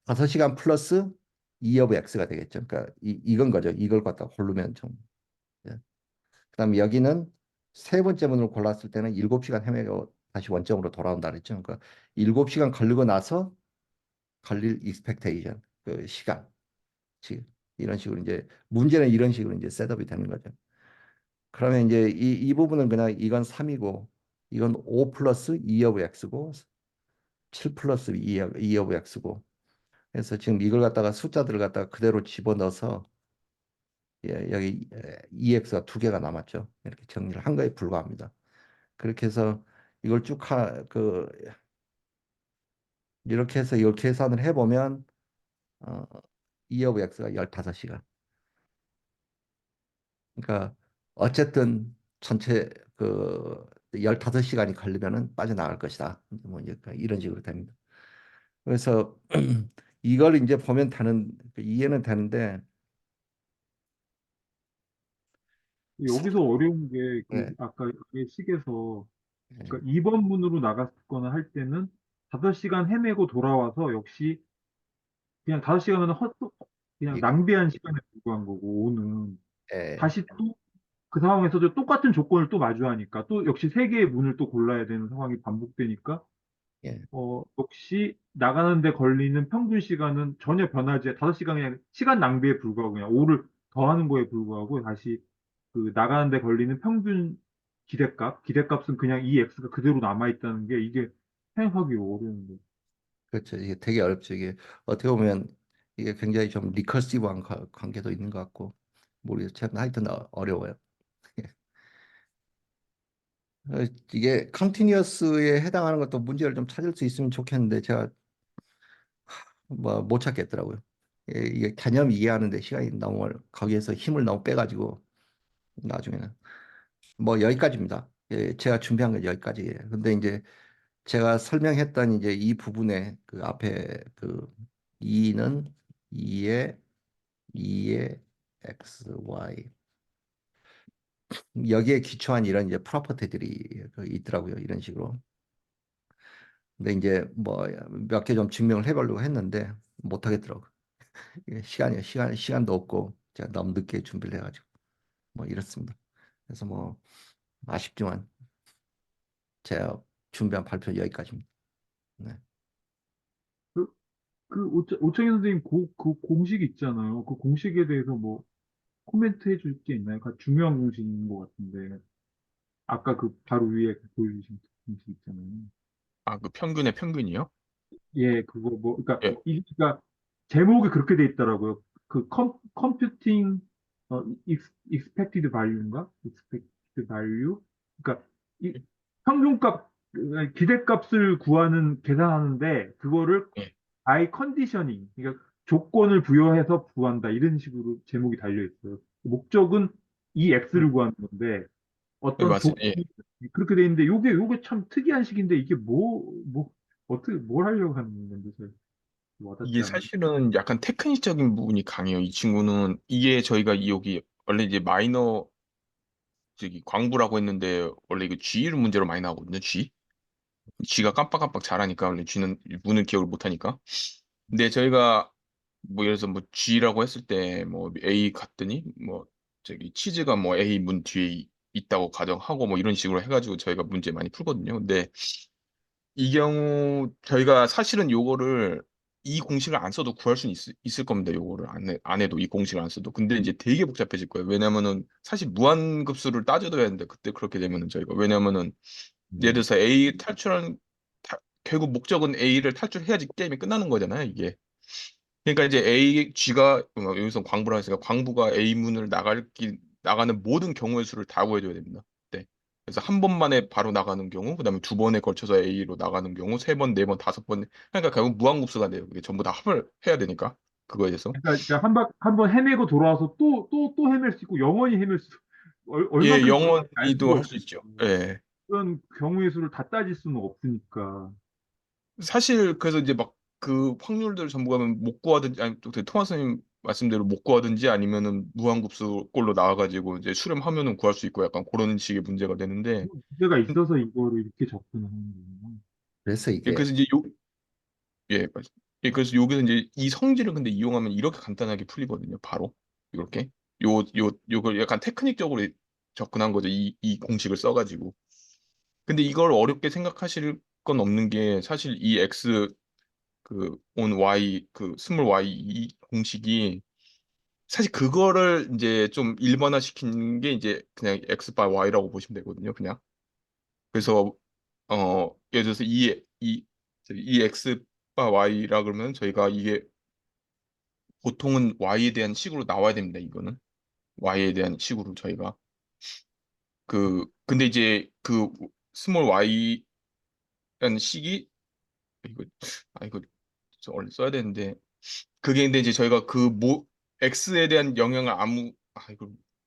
5시간 플러스 2 of x가 되겠죠. 그러니까 이건 거죠. 이걸 갖다가 고르면 좀. 예. 그다음에 여기는 세 번째 문을 골랐을 때는 7시간 헤매고 다시 원점으로 돌아온다 그랬죠. 그러니까 7시간 걸리고 나서 걸릴 expectation 그 시간 지금 이런 식으로 이제 문제는 이런 식으로 이제 셋업이 되는 거죠. 그러면 이제 이 부분은 그냥 이건 3이고 이건 5 플러스 2 of x고 7 플러스 2 of x고 그래서 지금 이걸 갖다가 숫자들을 갖다가 그대로 집어넣어서 예, 여기 EX가 두 개가 남았죠. 이렇게 정리를 한 거에 불과합니다. 그렇게 해서 이걸 이렇게 해서 이걸 계산을 해보면 어, E of X가 15시간. 그러니까 어쨌든 전체 그 15시간이 걸리면은 빠져나갈 것이다. 뭐 이제 이런 식으로 됩니다. 그래서 이걸 이제 보면 이해는 되는데 여기서 어려운 게 그 네, 아까 의 식에서 네, 그러니까 2번 문으로 나갔거나 할 때는 5시간 헤매고 돌아와서 역시 그냥 5시간은 그냥 이거 낭비한 시간에 불과한 거고 오는 예, 다시 또 그 상황에서도 똑같은 조건을 또 마주하니까 또 역시 세 개의 문을 또 골라야 되는 상황이 반복되니까 예. 역시 나가는데 걸리는 평균 시간은 전혀 변하지 5시간 그냥 시간 낭비에 불과하고 그냥 5를 더하는 거에 불과하고 다시 그 나가는데 걸리는 평균 기대값은 그냥 이 x가 그대로 남아 있다는 게 이게 생각하기 어려운 거. 그렇죠. 이게 되게 어렵죠. 이게 어떻게 보면 이게 굉장히 좀 리커시브한 관계도 있는 것 같고 모르겠어요. 참 하여튼 어려워요. 이게 컨티뉴어스에 해당하는 것도 문제를 좀 찾을 수 있으면 좋겠는데 제가 뭐 못 찾겠더라고요. 이게 개념 이해하는데 시간이 너무 거기에서 힘을 너무 빼가지고 나중에는 뭐 여기까지입니다. 예, 제가 준비한 건 여기까지예요. 근데 이제 제가 설명했던 이제 이 부분에 그 앞에 그 2는 2의 2의 x, y 여기에 기초한 이런 이제 프로퍼티들이 있더라고요. 이런 식으로. 근데 이제 뭐 몇 개 좀 증명을 해보려고 했는데 못 하겠더라고. 이게 시간도 없고 제가 너무 늦게 준비를 해가지고 뭐 이렇습니다. 그래서 뭐 아쉽지만 제가 준비한 발표 는 여기까지입니다. 네. 그, 오창현 선생님 그 공식 있잖아요. 그 공식에 대해서 뭐 코멘트 해줄 게 있나요? 중요한 공식인 것 같은데. 아까 그 바로 위에 보여주신 그 공식 있잖아요. 아, 그 평균의 평균이요? 예, 그거 뭐, 그러니까, 예, 그러니까 제목이 그렇게 돼 있더라고요. 그 컴퓨팅, expected value인가? expected value? 그러니까, 이 평균값, 기대값을 구하는, 계산하는데, 그거를 예, by conditioning, 그러니까 조건을 부여해서 구한다. 이런 식으로 제목이 달려 있어요. 목적은 이 x를 구하는 건데, 예, 어떤 맞아요. 예. 조건이 그렇게 돼 있는데, 요게 참 특이한 식인데, 이게 어떻게, 뭘 하려고 하는 건지 잘 와닿지 이게 않아요. 사실은 약간 테크닉적인 부분이 강해요. 이 친구는 이게 저희가 여기 원래 이제 마이너 저기 광부라고 했는데 원래 이거 G를 문제로 많이 나오거든요. G. G가 깜빡깜빡 잘하니까 원래 G는 문을 기억을 못하니까. 근데 저희가 뭐 예를 들어서 뭐 G라고 했을 때 뭐 A 갔더니 뭐 저기 치즈가 뭐 A 문 뒤에 있다고 가정하고 뭐 이런 식으로 해가지고 저희가 문제 많이 풀거든요. 근데 이 경우 저희가 사실은 요거를 이 공식을 안 써도 구할 수는 있을 겁니다. 요거를 안 해도 이 공식을 안 써도. 근데 이제 되게 복잡해질 거예요. 왜냐면은 사실 무한급수를 따져도 되는데 그때 그렇게 되면은 저희가 왜냐면은 예를 음. 들어서 A 탈출한 결국 목적은 A를 탈출해야지 게임이 끝나는 거잖아요. 이게. 그러니까 이제 G가 여기서 광부라 했으니까 광부가 A 문을 나가는 모든 경우의 수를 다 구해줘야 됩니다. 네. 그래서 한 번만에 바로 나가는 경우, 그다음에 두 번에 걸쳐서 A로 나가는 경우, 세 번, 네 번, 다섯 번. 그러니까 결국 무한급수가 돼요. 이게 전부 다 합을 해야 되니까 그거에 대해서. 그러니까 한번 헤매고 돌아와서 또 헤맬 수 있고, 영원히 헤맬 수, 예, 얼만큼 알 영원히도 수가 할 수 있죠. 없고, 예. 그런 경우의 수를 다 따질 수는 없으니까. 사실 그래서 이제 막 그 확률들 전부 가면 못 구하든지 아니 또 토마스 님 말씀대로 못 구하든지 아니면은 무한급수 꼴로 나와가지고 이제 수렴하면은 구할 수 있고 약간 그런 식의 문제가 되는데 문제가 있어서 이거를 이렇게 접근을 하는 거예요. 그래서 예, 이게 그래서 이제 예, 그래서 여기서 이제 이 성질을 근데 이용하면 이렇게 간단하게 풀리거든요. 바로 이렇게 요걸 약간 테크닉적으로 접근한 거죠. 이 공식을 써가지고. 근데 이걸 어렵게 생각하실 건 없는 게 사실 이 x 온 y 스몰 y 이 공식이 사실 그거를 이제 좀 일반화 시킨 게 이제 그냥 x 바 y라고 보시면 되거든요. 그냥. 그래서 예를 들어서 이 x 바 y라 그러면 저희가 이게 보통은 y에 대한 식으로 나와야 됩니다. 이거는 y에 대한 식으로 저희가 근데 이제 스몰 y라는 식이 이거 이거 저 원래 써야 되는데 그게 근데 이제 저희가 x에 대한 영향을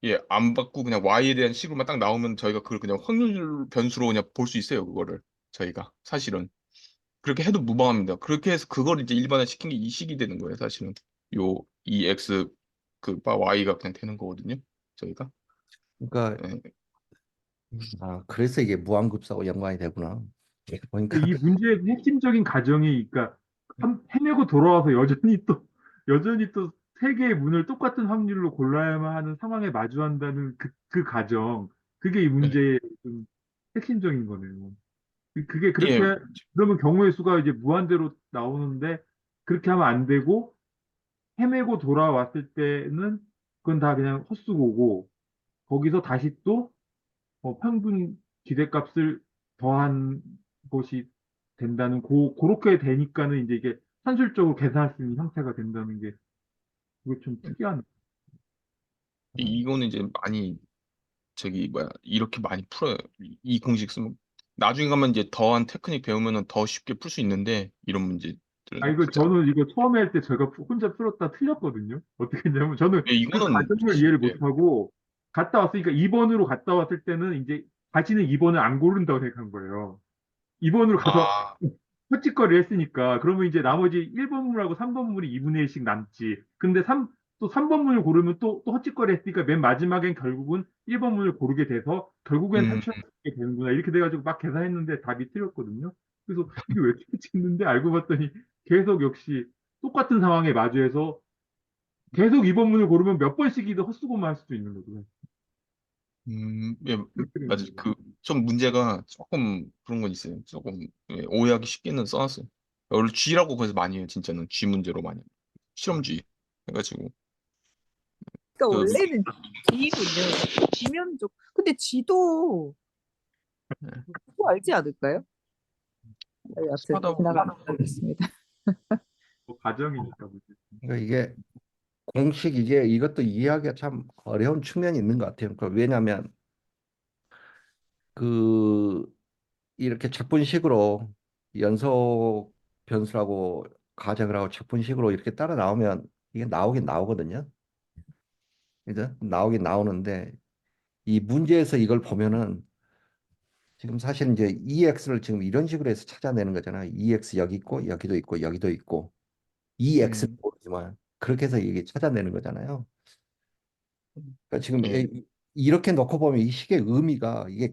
이거 안 받고 그냥 y에 대한 식으로만 딱 나오면 저희가 그걸 그냥 확률 변수로 그냥 볼 수 있어요. 그거를 저희가 사실은 그렇게 해도 무방합니다. 그렇게 해서 그걸 이제 일반화 시킨 게 이 식이 되는 거예요. 사실은 이 x 바 y가 그냥 되는 거거든요. 저희가 그러니까 예. 그래서 이게 무한급사하고 연관이 되구나. 보니까 이 문제의 핵심적인 가정이, 그러니까 헤매고 돌아와서 여전히 또 세 개의 문을 똑같은 확률로 골라야만 하는 상황에 마주한다는 그 가정, 그게 이 예. 문제의 좀 핵심적인 거네요. 그게 예. 그러면 경우의 수가 이제 무한대로 나오는데, 그렇게 하면 안 되고, 헤매고 돌아왔을 때는 그건 다 그냥 헛수고고, 거기서 다시 또 평균 기대값을 더한 것이 된다는, 그렇게 되니까는 이제 이게 산술적으로 계산할 수 있는 형태가 된다는 게, 그게 좀 특이한. 이거는 이제 많이 저기 뭐야 이렇게 많이 풀어요. 이 공식 쓰면 나중에 가면 이제 더한 테크닉 배우면은 더 쉽게 풀 수 있는데 이런 문제들은 진짜 이거 처음에 할 때 제가 혼자 풀었다 틀렸거든요. 어떻게 했냐면, 저는 예, 그 이거는 과정을 이해를 예. 못하고, 갔다 왔으니까 2번으로 갔다 왔을 때는 이제 다시는 2번을 안 고른다고 생각한 거예요. 2번으로 가서 아, 헛짓거리 했으니까, 그러면 이제 나머지 1번 문하고 3번 문이 2분의 1씩 남지. 근데 또 3번 문을 고르면 또 헛짓거리 했으니까 맨 마지막엔 결국은 1번 문을 고르게 돼서 결국엔 음, 탈출하게 되는구나. 이렇게 돼가지고 막 계산했는데 답이 틀렸거든요. 그래서 이게 왜 이렇게 찍는데 알고 봤더니 계속 역시 똑같은 상황에 마주해서 계속 이번 문을 고르면 몇 번씩이도 헛수고만 할 수도 있는 거죠. 예, 그렇게 되는 맞아요. 거죠. 그, 좀 문제가 조금 그런 건 있어요. 조금 예, 오해하기 쉽게는 써놨어요. 원래 G라고 그래서 많이 해요. 진짜는 G 문제로 많이 해요. 실험쥐 해가지고. 그러니까 그, 원래는 G군요. 지면적. 근데 G도 예, 그거 알지 않을까요? 네, 여튼 하다 보면 지나가겠습니다. 뭐 가정이니까 문제. 그러니까 이게 공식 이게 이것도 이해하기가 참 어려운 측면이 있는 것 같아요. 그러니까 왜냐하면 그 이렇게 작분식으로 연속 변수라고 가정을 하고 작분식으로 이렇게 따라 나오면 이게 나오긴 나오거든요. 그죠? 나오긴 나오는데 이 문제에서 이걸 보면은 지금 사실 이제 EX를 지금 이런 식으로 해서 찾아내는 거잖아요. EX 여기 있고 여기도 있고 여기도 있고 EX는 예, 모르지만 그렇게 해서 이게 찾아내는 거잖아요. 그러니까 지금 예, 이렇게 놓고 보면 이 식의 의미가 이게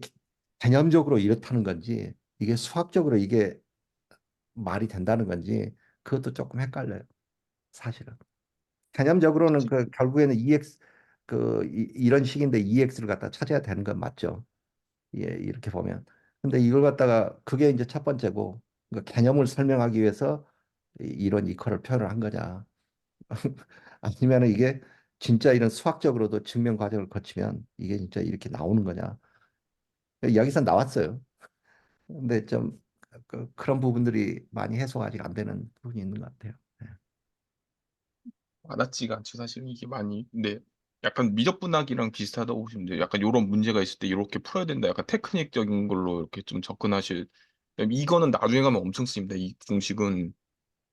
개념적으로 이렇다는 건지 이게 수학적으로 이게 말이 된다는 건지 그것도 조금 헷갈려요. 사실은. 개념적으로는 그 결국에는 EX 이런 식인데 EX를 갖다 찾아야 되는 건 맞죠. 예, 이렇게 보면. 근데 이걸 갖다가 그게 이제 첫 번째고 그러니까 개념을 설명하기 위해서 이런 이퀄을 표현을 한 거냐. 아니면 이게 진짜 이런 수학적으로도 증명 과정을 거치면 이게 진짜 이렇게 나오는 거냐. 여기서 나왔어요. 근데 좀 그런 부분들이 많이 해소가 아직 안 되는 부분이 있는 것 같아요. 네. 와닿지가 않죠. 사실 이게 많이. 근데 약간 미적분학이랑 비슷하다고 보시면 돼요. 약간 이런 문제가 있을 때 이렇게 풀어야 된다. 약간 테크닉적인 걸로 이렇게 좀 접근하실. 이거는 나중에 가면 엄청 쓰입니다. 이 공식은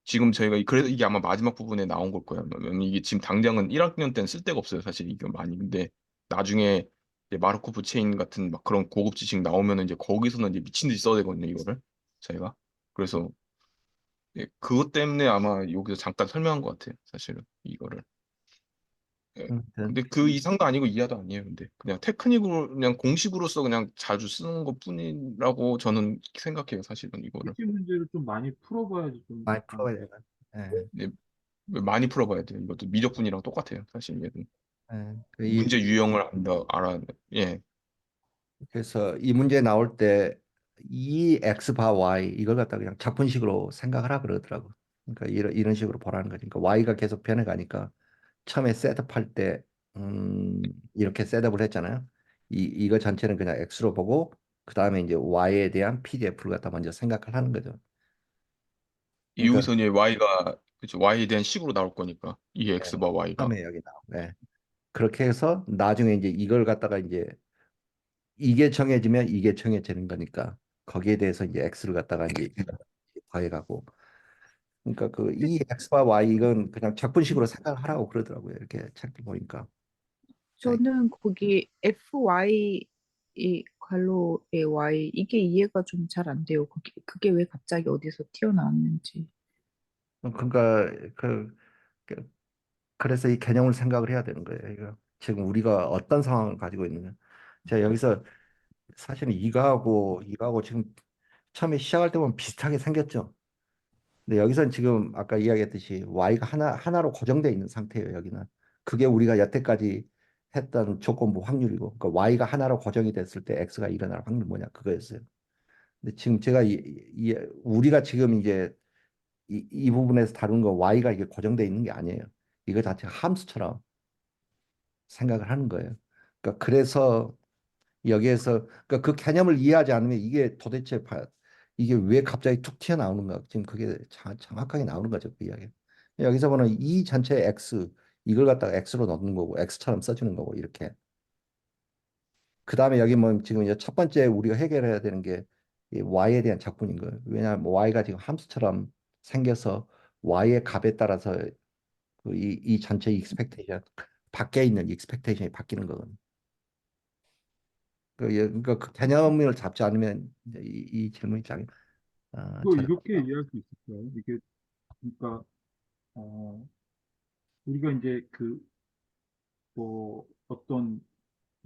지금 저희가 그래서 이게 아마 마지막 부분에 나온 걸 거예요. 왜냐면 이게 지금 당장은 1학년 때는 쓸 데가 없어요. 사실 이게 많이. 근데 나중에 이제 마르코프 체인 같은 막 그런 고급 지식 나오면은 이제 거기서는 이제 미친 듯이 써야 되거든요. 이거를 저희가. 그래서 예, 그것 때문에 아마 여기서 잠깐 설명한 것 같아요. 사실은 이거를. 예. 아무튼 근데 그 이상도 아니고 이하도 아니에요. 근데 그냥 테크닉으로 그냥 공식으로서 그냥 자주 쓰는 것뿐이라고 저는 생각해요. 사실은 이거를. 실제 문제를 좀 많이 풀어봐야지 좀 많이 약간 풀어야 되나? 예. 네, 많이 풀어봐야 돼요. 이것도 미적분이랑 똑같아요. 사실 얘는. 예. 문제 유형을 알아. 예. 그래서 이 문제 나올 때 이 x 바 y 이걸 갖다 그냥 작분식으로 생각하라 그러더라고. 그러니까 이런 식으로 보라는 거니까 y가 계속 변해가니까 처음에 셋업할 때 이렇게 셋업을 했잖아요. 이거 전체는 그냥 x로 보고 그 다음에 이제 y에 대한 PDF를 갖다 먼저 생각을 하는 거죠. 그러니까 여기서 이제 y가 그죠. y에 대한 식으로 나올 거니까 이 예, x 바 y가. 처음에 여기 나오고 네. 그렇게 해서 나중에 이제 이걸 갖다가 이제 이게 정해지면 이게 정해지는 거니까 거기에 대해서 이제 x를 갖다가 이제 더해가고 그러니까 그 이 x와 y 이건 그냥 적분식으로 생각을 하라고 그러더라고요. 이렇게 책들 보니까. 자, 저는 거기 FY 이 괄호의 Y 이게 이해가 좀 잘 안 돼요. 그게 왜 갑자기 어디서 튀어나왔는지. 그러니까 그- 그래서 이 개념을 생각을 해야 되는 거예요. 이거 지금 우리가 어떤 상황을 가지고 있느냐. 제가 여기서 사실은 이거하고 지금 처음에 시작할 때 보면 비슷하게 생겼죠. 근데 여기선 지금 아까 이야기했듯이 y가 하나로 고정되어 있는 상태예요. 여기는 그게 우리가 여태까지 했던 조건부 확률이고, 그러니까 y가 하나로 고정이 됐을 때 x가 일어날 확률 뭐냐 그거였어요. 근데 지금 제가 우리가 지금 이제 이 부분에서 다룬 건 y가 이게 고정되어 있는 게 아니에요. 이거 자체가 함수처럼 생각을 하는 거예요. 그러니까 그래서 여기에서 그러니까 그 개념을 이해하지 않으면 이게 도대체 이게 왜 갑자기 툭 튀어나오는가 지금 그게 정확하게 나오는 거죠 그 이야기. 여기서 보는 이 전체 x 이걸 갖다가 x로 넣는 거고 x처럼 써주는 거고 이렇게. 그 다음에 여기 뭐 지금 이제 첫 번째 우리가 해결해야 되는 게 이 y에 대한 적분인 거예요. 왜냐하면 뭐 y가 지금 함수처럼 생겨서 y의 값에 따라서 이 전체 익스펙테이션 밖에 있는 익스펙테이션이 바뀌는 거거든요. 그러니까 그 개념을 잡지 않으면 이제 이 질문이 또 제대로 이렇게 이해할 수 있을까요? 이게 그러니까 어, 우리가 이제 그 뭐 어떤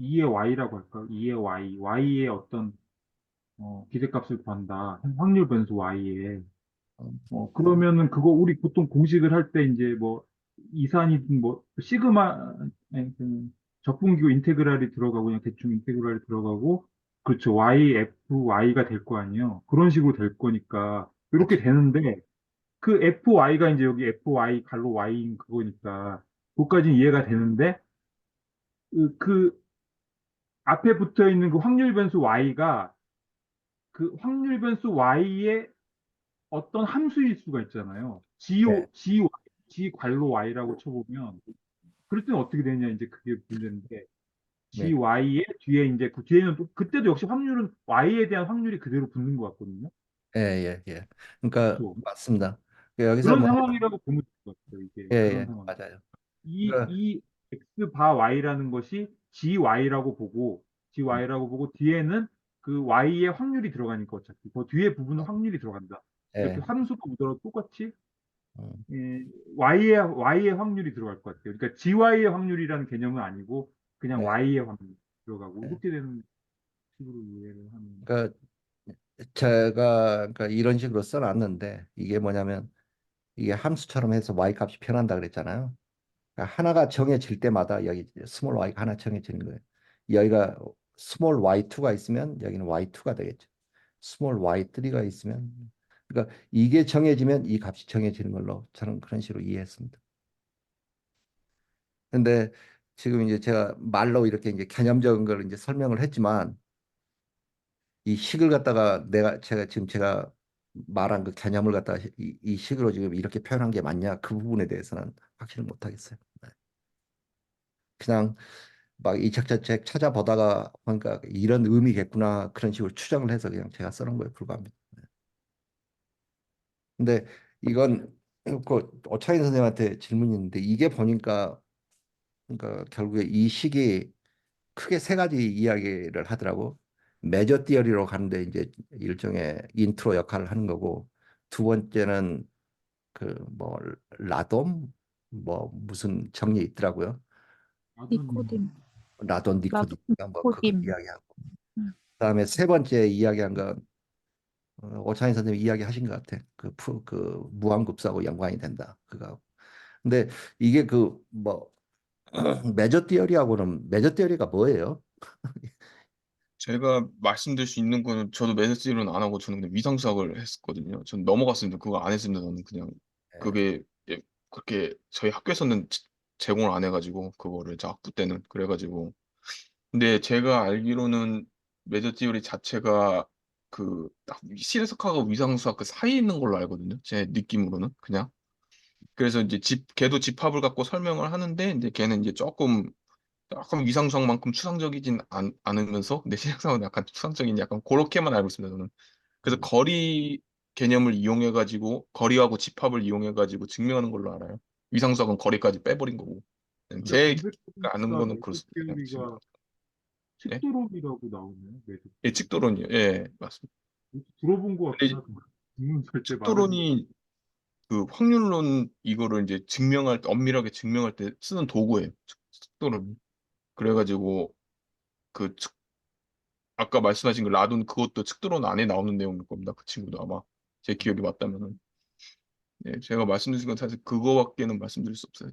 2의 y라고 할까? 2의 y의 어떤 기대값을 구한다. 확률 변수 y에. 그러면은 그거 우리 보통 공식을 할 때 이제 뭐 이산이든 뭐 시그마 아니, 적분기호 인테그랄이 들어가고 그냥 대충 인테그랄이 들어가고 그렇죠. Y가 될 거 아니에요. 그런 식으로 될 거니까 이렇게 그렇죠. 되는데 그 FY가 이제 여기 FY 갈로 Y인 그거니까 그것까지 이해가 되는데 그 앞에 붙어 있는 그 확률 변수 Y가 그 확률 변수 Y의 어떤 함수일 수가 있잖아요. 네, G 괄호 Y라고 쳐보면, 그럴 때는 어떻게 되냐, 이제 그게 문제인데, 네, GY의 뒤에 이제 그 뒤에는 또, 그때도 역시 확률은 Y에 대한 확률이 그대로 붙는 것 같거든요. 예, 예, 예. 그러니까 그렇죠. 맞습니다. 여기서 그런 뭐, 상황이라고 보면 될 것 같아요, 이게. 예, 그런 예, 상황. 맞아요. 이, 그러니까 이 X 바 Y라는 것이 GY라고 보고, 뒤에는 그 Y의 확률이 들어가니까 어차피. 그 뒤에 부분은 확률이 들어간다. 이렇게 예, 함수가 묻어도 똑같이 음, Y의 확률이 들어갈 것 같아요. 그러니까 GY의 확률이라는 개념은 아니고 그냥 예, Y의 확률 들어가고 예. 이렇게 되는 식으로 이해를 하면 그러니까 제가 그러니까 이런 식으로 써놨는데 이게 뭐냐면 이게 함수처럼 해서 y 값이 변한다 그랬잖아요. 그러니까 하나가 정해질 때마다 여기 스몰 y가 하나 정해지는 거예요. 여기가 스몰 y2가 있으면 여기는 y2가 되겠죠. 스몰 y3가 있으면 그러니까 이게 정해지면 이 값이 정해지는 걸로 저는 그런 식으로 이해했습니다. 근데 지금 이제 제가 말로 이렇게 이제 개념적인 걸 이제 설명을 했지만 이 식을 갖다가 제가 말한 그 개념을 갖다가 이 식으로 지금 이렇게 표현한 게 맞냐 그 부분에 대해서는 확실히 못 하겠어요. 네. 그냥 막 이 책자책 찾아보다가 보니까 이런 의미겠구나 그런 식으로 추정을 해서 그냥 제가 써놓은 거에 불과합니다. 네. 근데 이건 그 오차인 선생님한테 질문이 있는데 이게 보니까 그러니까 결국에 이 식이 크게 세 가지 이야기를 하더라고. 메저 티어리로 가는데 이제 일종의 인트로 역할을 하는 거고 두 번째는 그 뭐 라돔 뭐 무슨 정리 있더라고요. 아둔 니코dim, 라돈 라도 디코디인가 뭐 그거 니코dim. 이야기하고 음, 그다음에 세 번째 이야기한 건 오창희 선생님이 이야기하신 것 같아. 그 무한급수하고 연관이 된다. 그거. 근데 이게 그 뭐 메저 티어리하고는 메저 티어리가 뭐예요? 제가 말씀드릴 수 있는 거는 저도 매너스는 안 하고 저는 그냥 위상수학을 했었거든요. 전 넘어갔습니다. 그거 안 했습니다. 저는 그냥 예, 그게 예, 그렇게 저희 학교에서는 제공을 안 해가지고 그거를 저 학부 때는 그래가지고 근데 제가 알기로는 메저 티오리 자체가 그딱 실수학하고 위상수학 그 사이에 있는 걸로 알거든요. 제 느낌으로는 그냥 그래서 이제 걔도 집합을 갖고 설명을 하는데 이제 걔는 이제 조금 위상수학만큼 추상적이진 않으면서 근데 실상은 약간 추상적인 약간 그렇게만 알고 있습니다. 저는 그래서 음, 거리 개념을 이용해 가지고 거리하고 집합을 이용해 가지고 증명하는 걸로 알아요. 위상수학은 거리까지 빼버린 거고 근데 제가 검색 아는 보니까 거는 매드 그렇습니다. 그냥 지금 티어리가 예? 칙도론이라고 나오네요. 매드 티어리. 측도론이요. 예, 맞습니다. 들어본 것 같긴 근데 하더라고요. 질문 설때 말은 측도론이 그 확률론 이거를 이제 증명할 때 엄밀하게 증명할 때 쓰는 도구예요. 측도론이. 그래가지고 그 아까 말씀하신 그 라돈 그것도 측도론 안에 나오는 내용일 겁니다. 그 친구도 아마 제 기억이 맞다면은. 네, 제가 말씀드린 건 사실 그거밖에는 말씀드릴 수 없어요.